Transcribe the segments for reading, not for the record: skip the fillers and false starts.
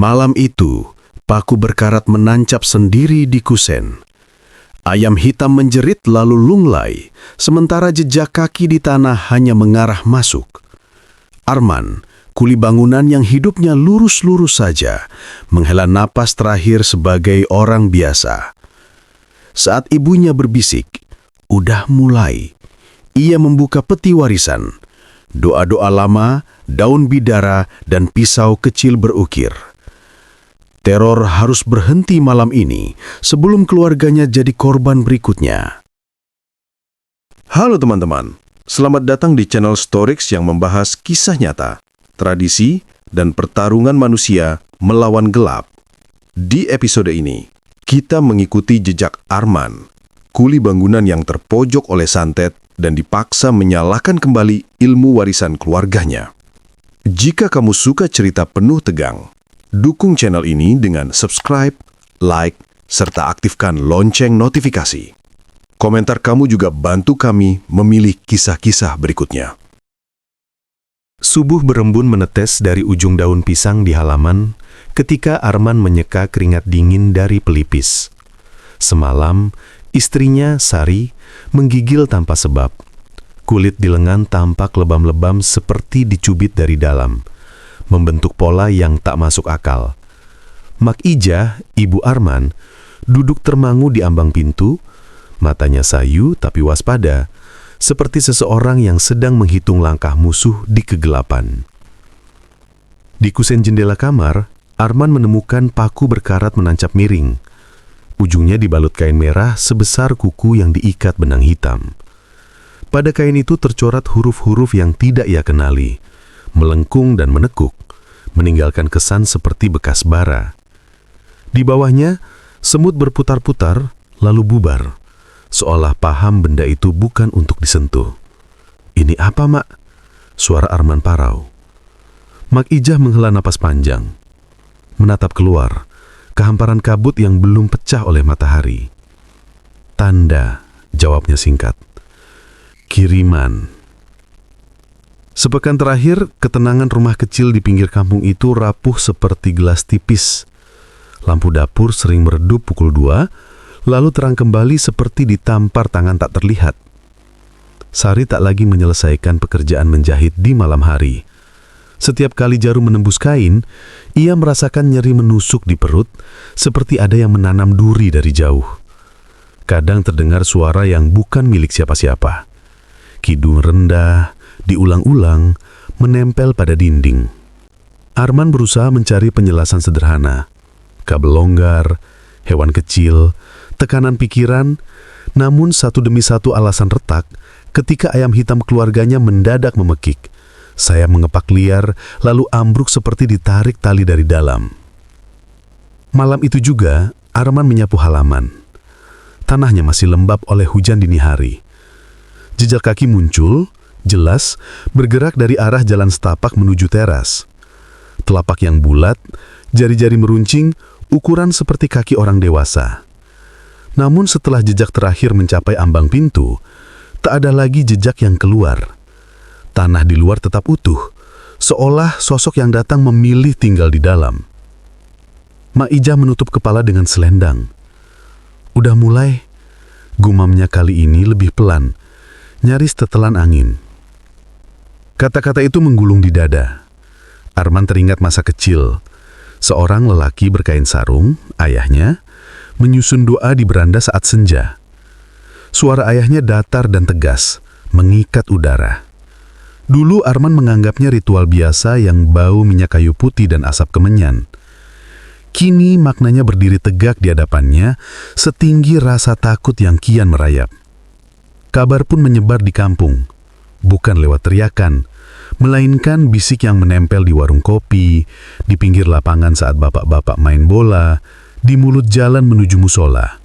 Malam itu, paku berkarat menancap sendiri di kusen. Ayam hitam menjerit lalu lunglai, sementara jejak kaki di tanah hanya mengarah masuk. Arman, kuli bangunan yang hidupnya lurus-lurus saja, menghela napas terakhir sebagai orang biasa. Saat ibunya berbisik, "Udah mulai," ia membuka peti warisan. Doa-doa lama, daun bidara, dan pisau kecil berukir. Teror harus berhenti malam ini sebelum keluarganya jadi korban berikutnya. Halo teman-teman, selamat datang di channel Storix yang membahas kisah nyata, tradisi, dan pertarungan manusia melawan gelap. Di episode ini, kita mengikuti jejak Arman, kuli bangunan yang terpojok oleh santet dan dipaksa menyalakan kembali ilmu warisan keluarganya. Jika kamu suka cerita penuh tegang, dukung channel ini dengan subscribe, like, serta aktifkan lonceng notifikasi. Komentar kamu juga bantu kami memilih kisah-kisah berikutnya. Subuh berembun menetes dari ujung daun pisang di halaman ketika Arman menyeka keringat dingin dari pelipis. Semalam, istrinya, Sari, menggigil tanpa sebab. Kulit di lengan tampak lebam-lebam seperti dicubit dari dalam, membentuk pola yang tak masuk akal. Mak Ijah, ibu Arman, duduk termangu di ambang pintu, matanya sayu tapi waspada, seperti seseorang yang sedang menghitung langkah musuh di kegelapan. Di kusen jendela kamar, Arman menemukan paku berkarat menancap miring. Ujungnya dibalut kain merah sebesar kuku yang diikat benang hitam. Pada kain itu tercoret huruf-huruf yang tidak ia kenali, melengkung dan menekuk, meninggalkan kesan seperti bekas bara. Di bawahnya, semut berputar-putar, lalu bubar, seolah paham benda itu bukan untuk disentuh. "Ini apa, Mak?" Suara Arman parau. Mak Ijah menghela napas panjang, menatap keluar, ke hamparan kabut yang belum pecah oleh matahari. "Tanda," jawabnya singkat. "Kiriman." Sepekan terakhir, ketenangan rumah kecil di pinggir kampung itu rapuh seperti gelas tipis. Lampu dapur sering meredup pukul 2, lalu terang kembali seperti ditampar tangan tak terlihat. Sari tak lagi menyelesaikan pekerjaan menjahit di malam hari. Setiap kali jarum menembus kain, ia merasakan nyeri menusuk di perut, seperti ada yang menanam duri dari jauh. Kadang terdengar suara yang bukan milik siapa-siapa. Kidung rendah, diulang-ulang, menempel pada dinding. Arman berusaha mencari penjelasan sederhana. Kabel longgar, hewan kecil, tekanan pikiran, namun satu demi satu alasan retak ketika ayam hitam keluarganya mendadak memekik. Sayap mengepak liar, lalu ambruk seperti ditarik tali dari dalam. Malam itu juga, Arman menyapu halaman. Tanahnya masih lembab oleh hujan dini hari. Jejak kaki muncul, jelas, bergerak dari arah jalan setapak menuju teras. Telapak yang bulat, jari-jari meruncing, ukuran seperti kaki orang dewasa. Namun setelah jejak terakhir mencapai ambang pintu, tak ada lagi jejak yang keluar. Tanah di luar tetap utuh, seolah sosok yang datang memilih tinggal di dalam. Mak Ijah menutup kepala dengan selendang. "Udah mulai," gumamnya kali ini lebih pelan, nyaris tetelan angin. Kata-kata itu menggulung di dada. Arman teringat masa kecil. Seorang lelaki berkain sarung, ayahnya, menyusun doa di beranda saat senja. Suara ayahnya datar dan tegas, mengikat udara. Dulu Arman menganggapnya ritual biasa yang bau minyak kayu putih dan asap kemenyan. Kini maknanya berdiri tegak di hadapannya, setinggi rasa takut yang kian merayap. Kabar pun menyebar di kampung, bukan lewat teriakan, melainkan bisik yang menempel di warung kopi, di pinggir lapangan saat bapak-bapak main bola, di mulut jalan menuju musola.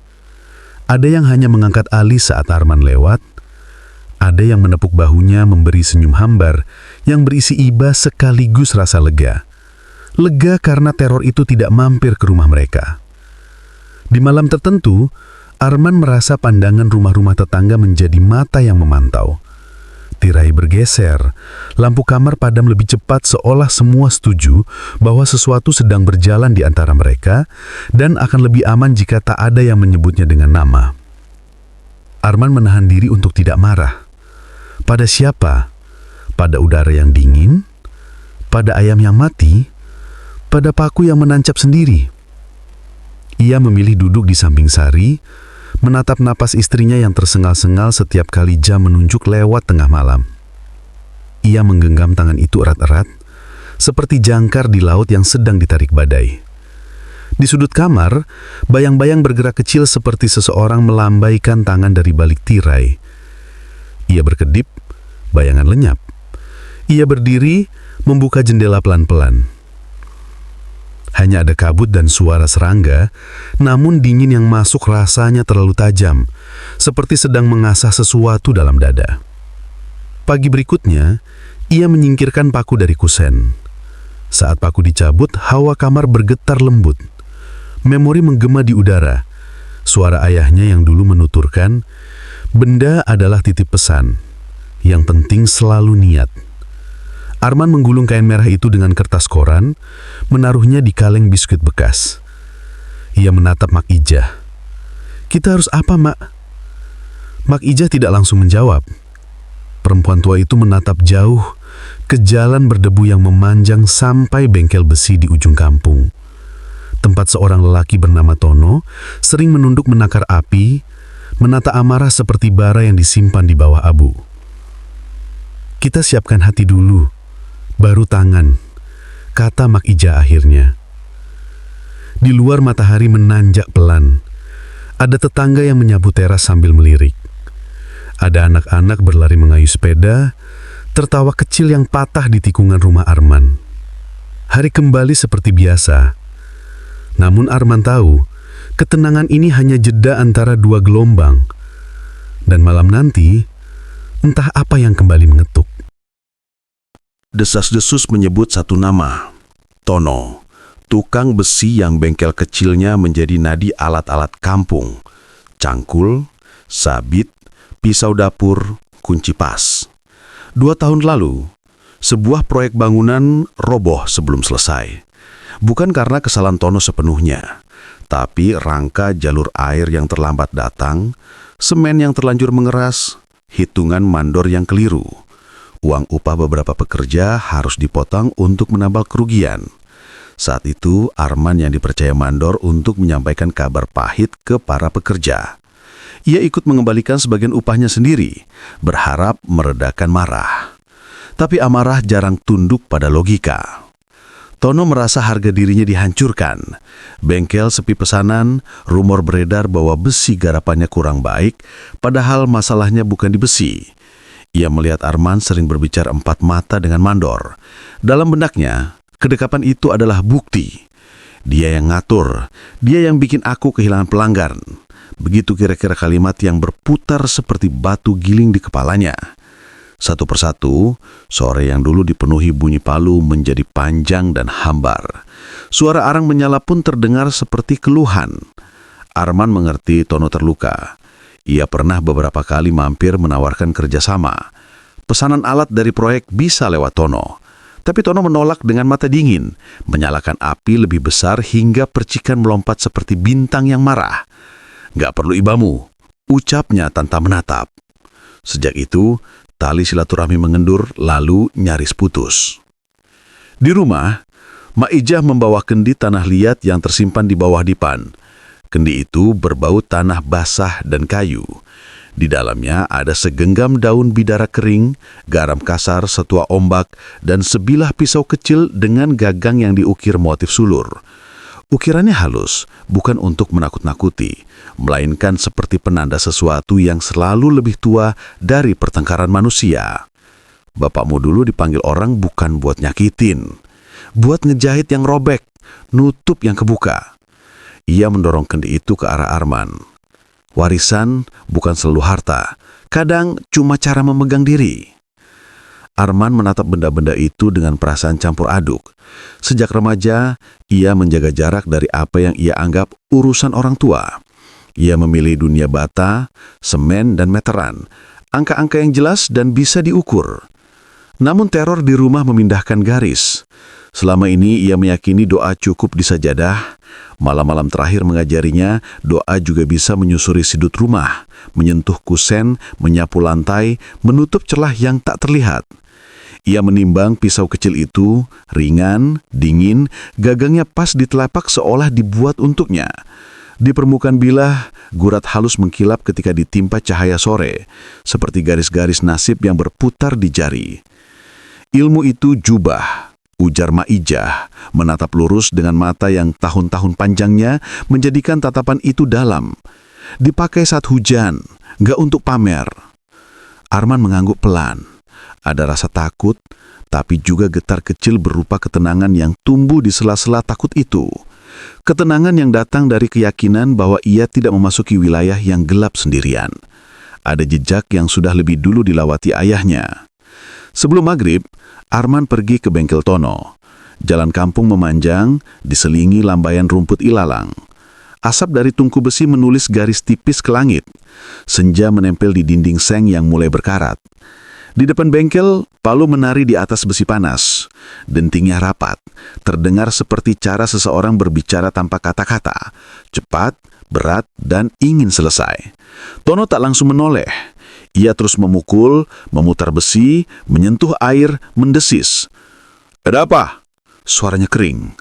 Ada yang hanya mengangkat alis saat Arman lewat, ada yang menepuk bahunya memberi senyum hambar yang berisi iba sekaligus rasa lega. Lega karena teror itu tidak mampir ke rumah mereka. Di malam tertentu, Arman merasa pandangan rumah-rumah tetangga menjadi mata yang memantau. tirai bergeser, lampu kamar padam lebih cepat seolah semua setuju bahwa sesuatu sedang berjalan di antara mereka dan akan lebih aman jika tak ada yang menyebutnya dengan nama. Arman menahan diri untuk tidak marah. Pada siapa? Pada udara yang dingin? Pada ayam yang mati? Pada paku yang menancap sendiri? Ia memilih duduk di samping Sari, menatap napas istrinya yang tersengal-sengal setiap kali jam menunjuk lewat tengah malam. Ia menggenggam tangan itu erat-erat, seperti jangkar di laut yang sedang ditarik badai. Di sudut kamar, bayang-bayang bergerak kecil seperti seseorang melambaikan tangan dari balik tirai. Ia berkedip, bayangan lenyap. Ia berdiri, membuka jendela pelan-pelan. Hanya ada kabut dan suara serangga, namun dingin yang masuk rasanya terlalu tajam, seperti sedang mengasah sesuatu dalam dada. Pagi berikutnya, ia menyingkirkan paku dari kusen. Saat paku dicabut, hawa kamar bergetar lembut. Memori menggema di udara. Suara ayahnya yang dulu menuturkan, benda adalah titip pesan. Yang penting selalu niat. Arman menggulung kain merah itu dengan kertas koran, menaruhnya di kaleng biskuit bekas. Ia menatap Mak Ijah. "Kita harus apa, Mak?" Mak Ijah tidak langsung menjawab. Perempuan tua itu menatap jauh ke jalan berdebu yang memanjang sampai bengkel besi di ujung kampung. Tempat seorang lelaki bernama Tono sering menunduk menakar api, menata amarah seperti bara yang disimpan di bawah abu. "Kita siapkan hati dulu, baru tangan," kata Mak Ijah akhirnya. Di luar matahari menanjak pelan. Ada tetangga yang menyapu teras sambil melirik. Ada anak-anak berlari mengayuh sepeda, tertawa kecil yang patah di tikungan rumah Arman. Hari kembali seperti biasa. Namun Arman tahu, ketenangan ini hanya jeda antara dua gelombang. Dan malam nanti, entah apa yang kembali mengetuk. Desas-desus menyebut satu nama, Tono, tukang besi yang bengkel kecilnya menjadi nadi alat-alat kampung, cangkul, sabit, pisau dapur, kunci pas. 2 tahun lalu, sebuah proyek bangunan roboh sebelum selesai. Bukan karena kesalahan Tono sepenuhnya, tapi rangka jalur air yang terlambat datang, semen yang terlanjur mengeras, hitungan mandor yang keliru. Uang upah beberapa pekerja harus dipotong untuk menambal kerugian. Saat itu, Arman yang dipercaya mandor untuk menyampaikan kabar pahit ke para pekerja. Ia ikut mengembalikan sebagian upahnya sendiri, berharap meredakan marah. Tapi amarah jarang tunduk pada logika. Tono merasa harga dirinya dihancurkan. Bengkel sepi pesanan, rumor beredar bahwa besi garapannya kurang baik, padahal masalahnya bukan di besi. Ia melihat Arman sering berbicara empat mata dengan mandor. Dalam benaknya, kedekapan itu adalah bukti. Dia yang ngatur, dia yang bikin aku kehilangan pelanggan. Begitu kira-kira kalimat yang berputar seperti batu giling di kepalanya. Satu persatu, sore yang dulu dipenuhi bunyi palu menjadi panjang dan hambar. Suara arang menyala pun terdengar seperti keluhan. Arman mengerti Tono terluka. Ia pernah beberapa kali mampir menawarkan kerjasama. Pesanan alat dari proyek bisa lewat Tono. Tapi Tono menolak dengan mata dingin, menyalakan api lebih besar hingga percikan melompat seperti bintang yang marah. "Gak perlu ibamu," ucapnya tanpa menatap. Sejak itu, tali silaturahmi mengendur lalu nyaris putus. Di rumah, Mak Ijah membawa kendi tanah liat yang tersimpan di bawah dipan. Kendi itu berbau tanah basah dan kayu. Di dalamnya ada segenggam daun bidara kering, garam kasar setua ombak, dan sebilah pisau kecil dengan gagang yang diukir motif sulur. Ukirannya halus, bukan untuk menakut-nakuti, melainkan seperti penanda sesuatu yang selalu lebih tua dari pertengkaran manusia. Bapakmu dulu dipanggil orang bukan buat nyakitin, buat ngejahit yang robek, nutup yang kebuka. Ia mendorong kendi itu ke arah Arman. Warisan bukan selalu harta, kadang cuma cara memegang diri. Arman menatap benda-benda itu dengan perasaan campur aduk. Sejak remaja, ia menjaga jarak dari apa yang ia anggap urusan orang tua. Ia memilih dunia bata, semen, dan meteran. angka-angka yang jelas dan bisa diukur. Namun teror di rumah memindahkan garis. Selama ini ia meyakini doa cukup di sajadah. Malam-malam terakhir mengajarinya, doa juga bisa menyusuri sudut rumah, menyentuh kusen, menyapu lantai, menutup celah yang tak terlihat. Ia menimbang pisau kecil itu, ringan, dingin, gagangnya pas di telapak seolah dibuat untuknya. Di permukaan bilah, gurat halus mengkilap ketika ditimpa cahaya sore, seperti garis-garis nasib yang berputar di jari. Ilmu itu jubah, ujar Maijah, menatap lurus dengan mata yang tahun-tahun panjangnya menjadikan tatapan itu dalam. Dipakai saat hujan, gak untuk pamer. Arman mengangguk pelan. Ada rasa takut, tapi juga getar kecil berupa ketenangan yang tumbuh di sela-sela takut itu. Ketenangan yang datang dari keyakinan bahwa ia tidak memasuki wilayah yang gelap sendirian. Ada jejak yang sudah lebih dulu dilawati ayahnya. Sebelum maghrib, Arman pergi ke bengkel Tono. Jalan kampung memanjang, diselingi lambaian rumput ilalang. Asap dari tungku besi menulis garis tipis ke langit. Senja menempel di dinding seng yang mulai berkarat. Di depan bengkel, Palu menari di atas besi panas. Dentingnya rapat, terdengar seperti cara seseorang berbicara tanpa kata-kata. Cepat, berat, dan ingin selesai. Tono tak langsung menoleh. Ia terus memukul, memutar besi, menyentuh air, mendesis. "Ada apa?" Suaranya kering.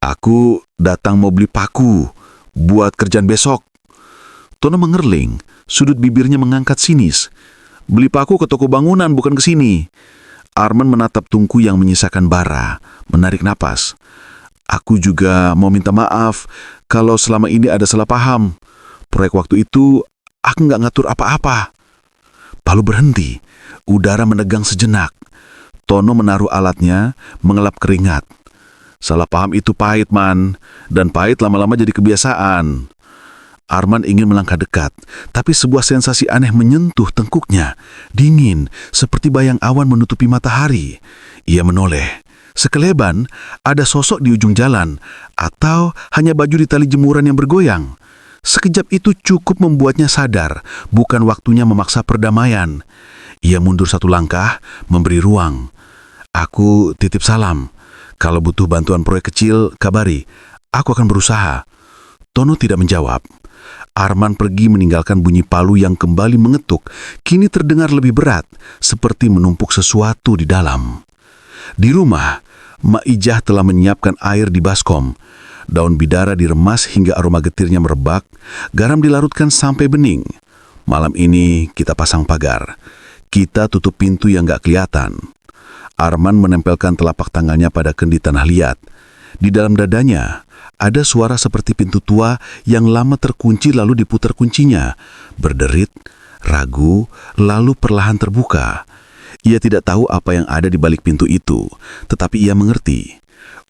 "Aku datang mau beli paku, buat kerjaan besok." Tono mengerling, sudut bibirnya mengangkat sinis. "Beli paku ke toko bangunan, bukan ke sini." Arman menatap tungku yang menyisakan bara, menarik napas. "Aku juga mau minta maaf kalau selama ini ada salah paham. Proyek waktu itu, aku nggak ngatur apa-apa." Palu berhenti, udara menegang sejenak. Tono menaruh alatnya, mengelap keringat. "Salah paham itu pahit, Man, dan pahit lama-lama jadi kebiasaan." Arman ingin melangkah dekat, tapi sebuah sensasi aneh menyentuh tengkuknya. Dingin, seperti bayang awan menutupi matahari. Ia menoleh. Sekeleban, ada sosok di ujung jalan, atau hanya baju di tali jemuran yang bergoyang. Sekejap itu cukup membuatnya sadar, bukan waktunya memaksa perdamaian. Ia mundur satu langkah, memberi ruang. "Aku titip salam. Kalau butuh bantuan proyek kecil, kabari. Aku akan berusaha." Tono tidak menjawab. Arman pergi meninggalkan bunyi palu yang kembali mengetuk, kini terdengar lebih berat, seperti menumpuk sesuatu di dalam. Di rumah, Maijah telah menyiapkan air di baskom. Daun bidara diremas hingga aroma getirnya merebak, garam dilarutkan sampai bening. "Malam ini kita pasang pagar. Kita tutup pintu yang gak kelihatan." Arman menempelkan telapak tangannya pada kendi tanah liat. Di dalam dadanya, ada suara seperti pintu tua yang lama terkunci lalu diputar kuncinya. Berderit, ragu, lalu perlahan terbuka. Ia tidak tahu apa yang ada di balik pintu itu, tetapi ia mengerti.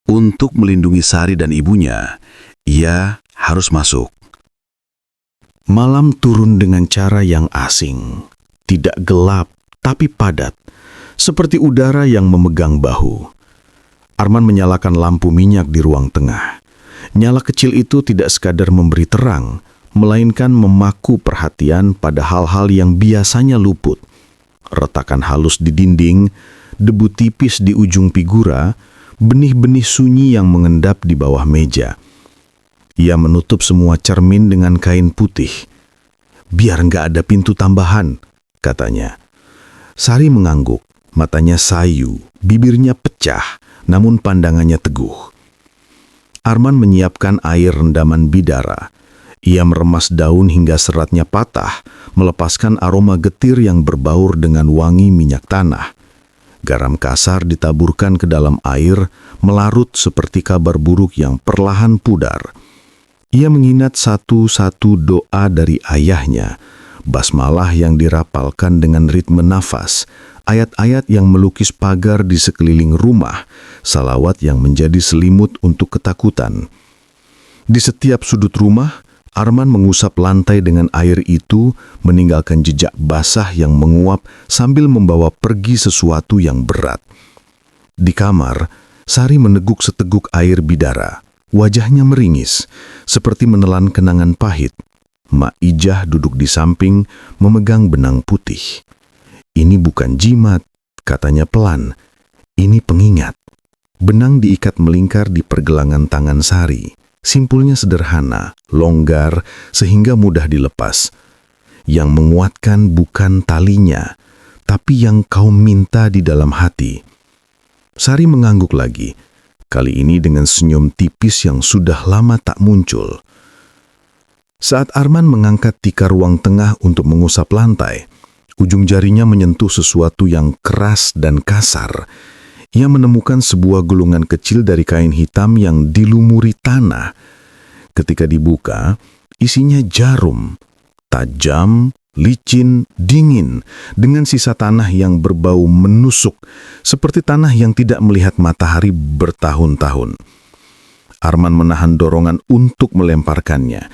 Untuk melindungi Sari dan ibunya, ia harus masuk. Malam turun dengan cara yang asing. Tidak gelap, tapi padat. Seperti udara yang memegang bahu. Arman menyalakan lampu minyak di ruang tengah. Nyala kecil itu tidak sekadar memberi terang, melainkan memaku perhatian pada hal-hal yang biasanya luput. Retakan halus di dinding, debu tipis di ujung figura, benih-benih sunyi yang mengendap di bawah meja. Ia menutup semua cermin dengan kain putih. "Biar nggak ada pintu tambahan," katanya. Sari mengangguk, matanya sayu, bibirnya pecah, namun pandangannya teguh. Arman menyiapkan air rendaman bidara. Ia meremas daun hingga seratnya patah, melepaskan aroma getir yang berbaur dengan wangi minyak tanah. Garam kasar ditaburkan ke dalam air, melarut seperti kabar buruk yang perlahan pudar. Ia mengingat satu-satu doa dari ayahnya, basmalah yang dirapalkan dengan ritme nafas, ayat-ayat yang melukis pagar di sekeliling rumah, salawat yang menjadi selimut untuk ketakutan. Di setiap sudut rumah, Arman mengusap lantai dengan air itu, meninggalkan jejak basah yang menguap sambil membawa pergi sesuatu yang berat. Di kamar, Sari meneguk seteguk air bidara. Wajahnya meringis, seperti menelan kenangan pahit. Mak Ijah duduk di samping memegang benang putih. "Ini bukan jimat," katanya pelan. "Ini pengingat." Benang diikat melingkar di pergelangan tangan Sari. Simpulnya sederhana, longgar, sehingga mudah dilepas. Yang menguatkan bukan talinya, tapi yang kau minta di dalam hati. Sari mengangguk lagi, kali ini dengan senyum tipis yang sudah lama tak muncul. Saat Arman mengangkat tikar ruang tengah untuk mengusap lantai, ujung jarinya menyentuh sesuatu yang keras dan kasar. Ia menemukan sebuah gulungan kecil dari kain hitam yang dilumuri tanah. Ketika dibuka, isinya jarum, tajam, licin, dingin, dengan sisa tanah yang berbau menusuk, seperti tanah yang tidak melihat matahari bertahun-tahun. Arman menahan dorongan untuk melemparkannya.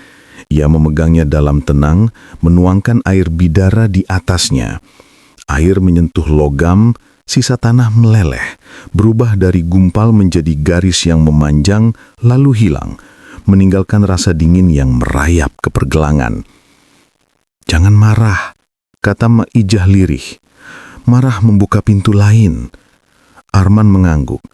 Ia memegangnya dalam tenang, menuangkan air bidara di atasnya. Air menyentuh logam, sisa tanah meleleh, berubah dari gumpal menjadi garis yang memanjang, lalu hilang, meninggalkan rasa dingin yang merayap ke pergelangan. "Jangan marah," kata Mak Ijah lirih. "Marah membuka pintu lain." Arman mengangguk.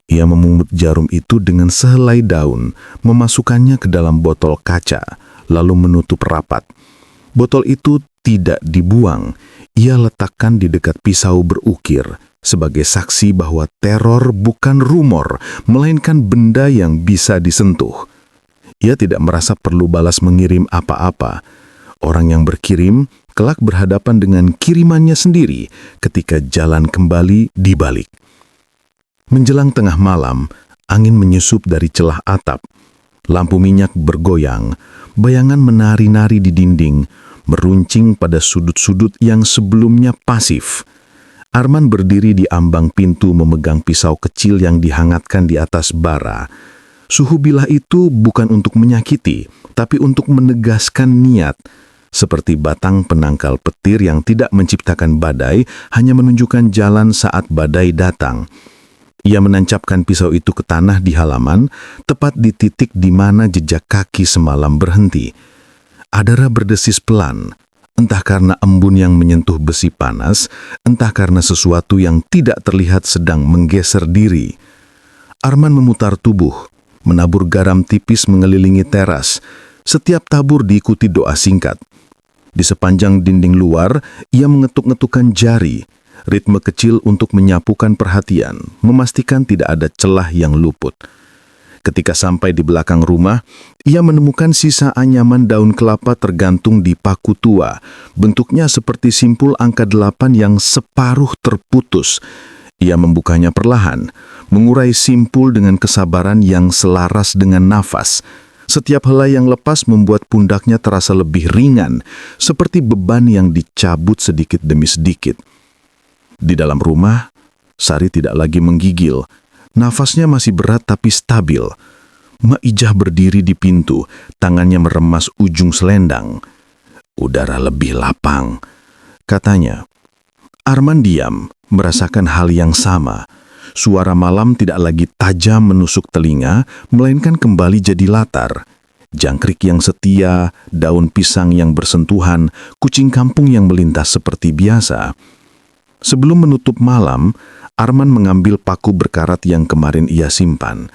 Ia memungut jarum itu dengan sehelai daun, memasukkannya ke dalam botol kaca, lalu menutup rapat. Botol itu tidak dibuang. Ia letakkan di dekat pisau berukir, sebagai saksi bahwa teror bukan rumor, melainkan benda yang bisa disentuh. Ia tidak merasa perlu balas mengirim apa-apa. Orang yang berkirim kelak berhadapan dengan kirimannya sendiri ketika jalan kembali dibalik. Menjelang tengah malam, angin menyusup dari celah atap. Lampu minyak bergoyang, bayangan menari-nari di dinding, meruncing pada sudut-sudut yang sebelumnya pasif. Arman berdiri di ambang pintu memegang pisau kecil yang dihangatkan di atas bara. Suhu bilah itu bukan untuk menyakiti, tapi untuk menegaskan niat. Seperti batang penangkal petir yang tidak menciptakan badai, hanya menunjukkan jalan saat badai datang. Ia menancapkan pisau itu ke tanah di halaman, tepat di titik di mana jejak kaki semalam berhenti. Adara berdesis pelan, entah karena embun yang menyentuh besi panas, entah karena sesuatu yang tidak terlihat sedang menggeser diri. Arman memutar tubuh, menabur garam tipis mengelilingi teras. Setiap tabur diikuti doa singkat. Di sepanjang dinding luar, ia mengetuk-ngetukkan jari, ritme kecil untuk menyapukan perhatian, memastikan tidak ada celah yang luput. Ketika sampai di belakang rumah, ia menemukan sisa anyaman daun kelapa tergantung di paku tua. Bentuknya seperti simpul angka 8 yang separuh terputus. Ia membukanya perlahan, mengurai simpul dengan kesabaran yang selaras dengan nafas. Setiap helai yang lepas membuat pundaknya terasa lebih ringan, seperti beban yang dicabut sedikit demi sedikit. Di dalam rumah, Sari tidak lagi menggigil. Nafasnya masih berat tapi stabil. Mak Ijah berdiri di pintu, tangannya meremas ujung selendang. "Udara lebih lapang," katanya. Arman diam, merasakan hal yang sama. Suara malam tidak lagi tajam menusuk telinga, melainkan kembali jadi latar. Jangkrik yang setia, daun pisang yang bersentuhan, kucing kampung yang melintas seperti biasa. Sebelum menutup malam, Arman mengambil paku berkarat yang kemarin ia simpan.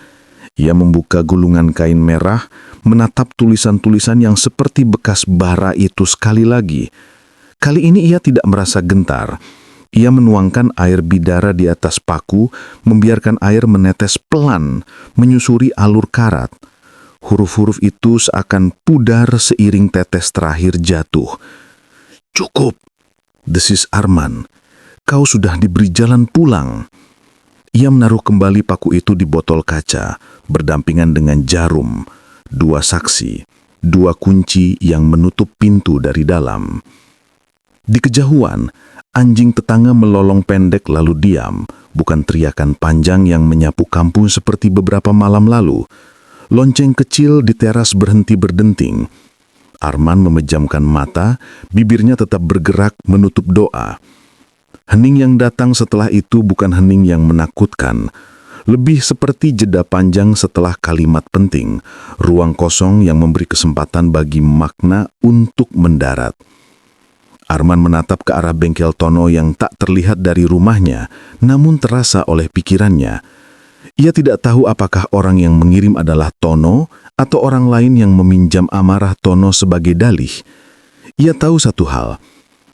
Ia membuka gulungan kain merah, menatap tulisan-tulisan yang seperti bekas bara itu sekali lagi. Kali ini ia tidak merasa gentar. Ia menuangkan air bidara di atas paku, membiarkan air menetes pelan, menyusuri alur karat. Huruf-huruf itu seakan pudar seiring tetes terakhir jatuh. "Cukup," desis Arman. "Kau sudah diberi jalan pulang." Ia menaruh kembali paku itu di botol kaca, berdampingan dengan jarum, 2 saksi, 2 kunci yang menutup pintu dari dalam. Di kejauhan, anjing tetangga melolong pendek lalu diam, bukan teriakan panjang yang menyapu kampung seperti beberapa malam lalu. Lonceng kecil di teras berhenti berdenting. Arman memejamkan mata, bibirnya tetap bergerak menutup doa. Hening yang datang setelah itu bukan hening yang menakutkan. Lebih seperti jeda panjang setelah kalimat penting, ruang kosong yang memberi kesempatan bagi makna untuk mendarat. Arman menatap ke arah bengkel Tono yang tak terlihat dari rumahnya, namun terasa oleh pikirannya. Ia tidak tahu apakah orang yang mengirim adalah Tono atau orang lain yang meminjam amarah Tono sebagai dalih. Ia tahu satu hal,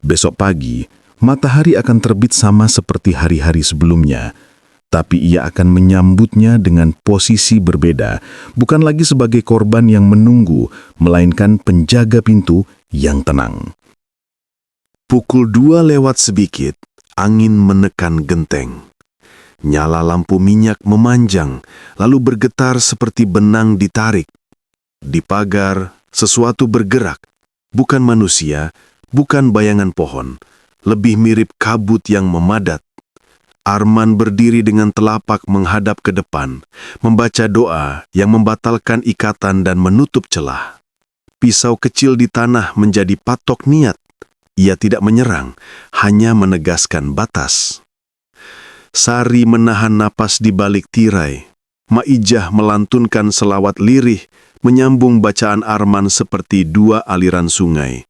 besok pagi matahari akan terbit sama seperti hari-hari sebelumnya. Tapi ia akan menyambutnya dengan posisi berbeda, bukan lagi sebagai korban yang menunggu, melainkan penjaga pintu yang tenang. Pukul 2 lewat sedikit, angin menekan genteng. Nyala lampu minyak memanjang, lalu bergetar seperti benang ditarik. Di pagar, sesuatu bergerak, bukan manusia, bukan bayangan pohon, lebih mirip kabut yang memadat. Arman berdiri dengan telapak menghadap ke depan, membaca doa yang membatalkan ikatan dan menutup celah. Pisau kecil di tanah menjadi patok niat. Ia tidak menyerang, hanya menegaskan batas. Sari menahan napas di balik tirai. Maijah melantunkan selawat lirih, menyambung bacaan Arman seperti dua aliran sungai.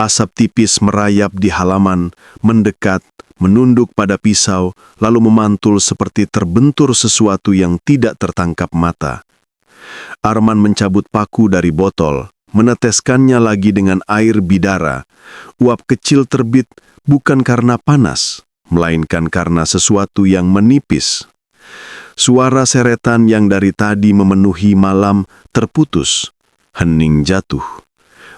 Asap tipis merayap di halaman, mendekat, menunduk pada pisau, lalu memantul seperti terbentur sesuatu yang tidak tertangkap mata. Arman mencabut paku dari botol, meneteskannya lagi dengan air bidara. Uap kecil terbit bukan karena panas, melainkan karena sesuatu yang menipis. Suara seretan yang dari tadi memenuhi malam terputus, hening jatuh.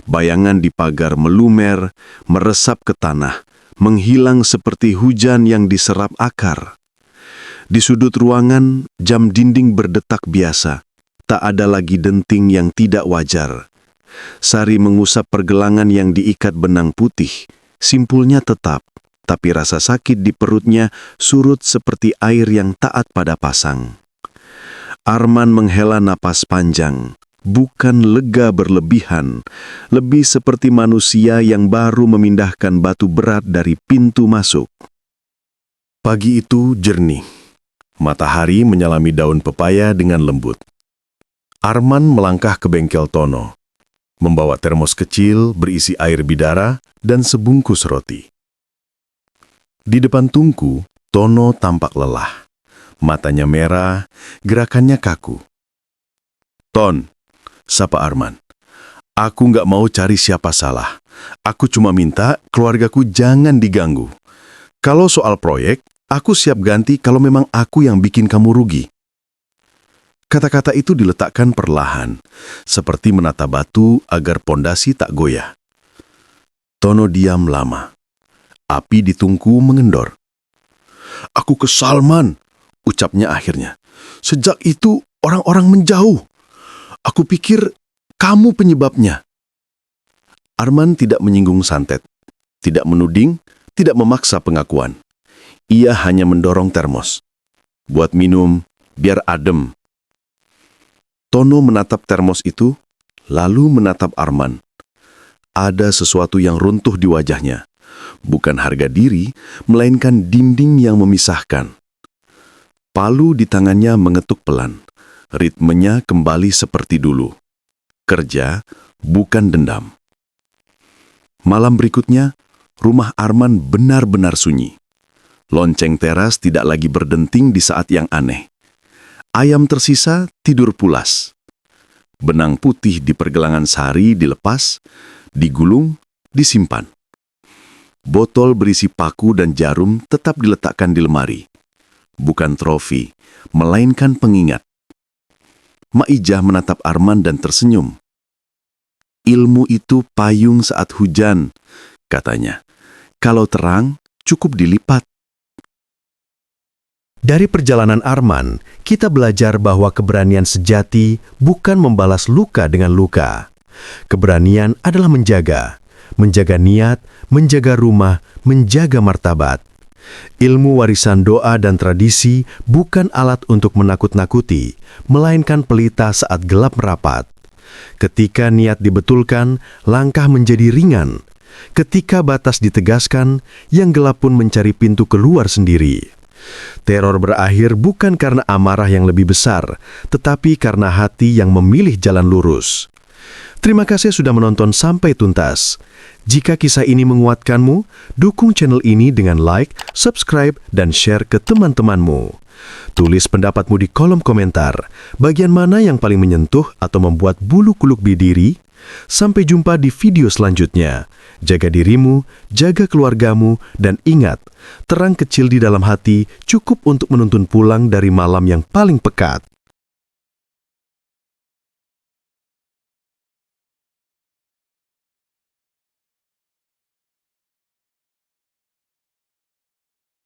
Bayangan di pagar melumer, meresap ke tanah, menghilang seperti hujan yang diserap akar. Di sudut ruangan, jam dinding berdetak biasa. Tak ada lagi denting yang tidak wajar. Sari mengusap pergelangan yang diikat benang putih. Simpulnya tetap, tapi rasa sakit di perutnya surut seperti air yang taat pada pasang. Arman menghela napas panjang. Bukan lega berlebihan, lebih seperti manusia yang baru memindahkan batu berat dari pintu masuk. Pagi itu jernih. Matahari menyalami daun pepaya dengan lembut. Arman melangkah ke bengkel Tono, membawa termos kecil berisi air bidara dan sebungkus roti. Di depan tungku, Tono tampak lelah. Matanya merah, gerakannya kaku. "Ton," sapa Arman, "aku nggak mau cari siapa salah. Aku cuma minta keluargaku jangan diganggu. Kalau soal proyek, aku siap ganti kalau memang aku yang bikin kamu rugi." Kata-kata itu diletakkan perlahan, seperti menata batu agar pondasi tak goyah. Tono diam lama. Api di tungku mengendor. "Aku kesal, Man," ucapnya akhirnya. "Sejak itu orang-orang menjauh. Aku pikir kamu penyebabnya." Arman tidak menyinggung santet, tidak menuding, tidak memaksa pengakuan. Ia hanya mendorong termos. "Buat minum, biar adem." Tono menatap termos itu, lalu menatap Arman. Ada sesuatu yang runtuh di wajahnya. Bukan harga diri, melainkan dinding yang memisahkan. Palu di tangannya mengetuk pelan. Ritmenya kembali seperti dulu. Kerja, bukan dendam. Malam berikutnya, rumah Arman benar-benar sunyi. Lonceng teras tidak lagi berdenting di saat yang aneh. Ayam tersisa tidur pulas. Benang putih di pergelangan Sari dilepas, digulung, disimpan. Botol berisi paku dan jarum tetap diletakkan di lemari. Bukan trofi, melainkan pengingat. Maijah menatap Arman dan tersenyum. "Ilmu itu payung saat hujan," katanya. "Kalau terang, cukup dilipat." Dari perjalanan Arman, kita belajar bahwa keberanian sejati bukan membalas luka dengan luka. Keberanian adalah menjaga niat, menjaga rumah, menjaga martabat. Ilmu warisan doa dan tradisi bukan alat untuk menakut-nakuti, melainkan pelita saat gelap merapat. Ketika niat dibetulkan, langkah menjadi ringan. Ketika batas ditegaskan, yang gelap pun mencari pintu keluar sendiri. Teror berakhir bukan karena amarah yang lebih besar, tetapi karena hati yang memilih jalan lurus. Terima kasih sudah menonton sampai tuntas. Jika kisah ini menguatkanmu, dukung channel ini dengan like, subscribe, dan share ke teman-temanmu. Tulis pendapatmu di kolom komentar. Bagian mana yang paling menyentuh atau membuat bulu kuluk berdiri? Sampai jumpa di video selanjutnya. Jaga dirimu, jaga keluargamu, dan ingat, terang kecil di dalam hati cukup untuk menuntun pulang dari malam yang paling pekat.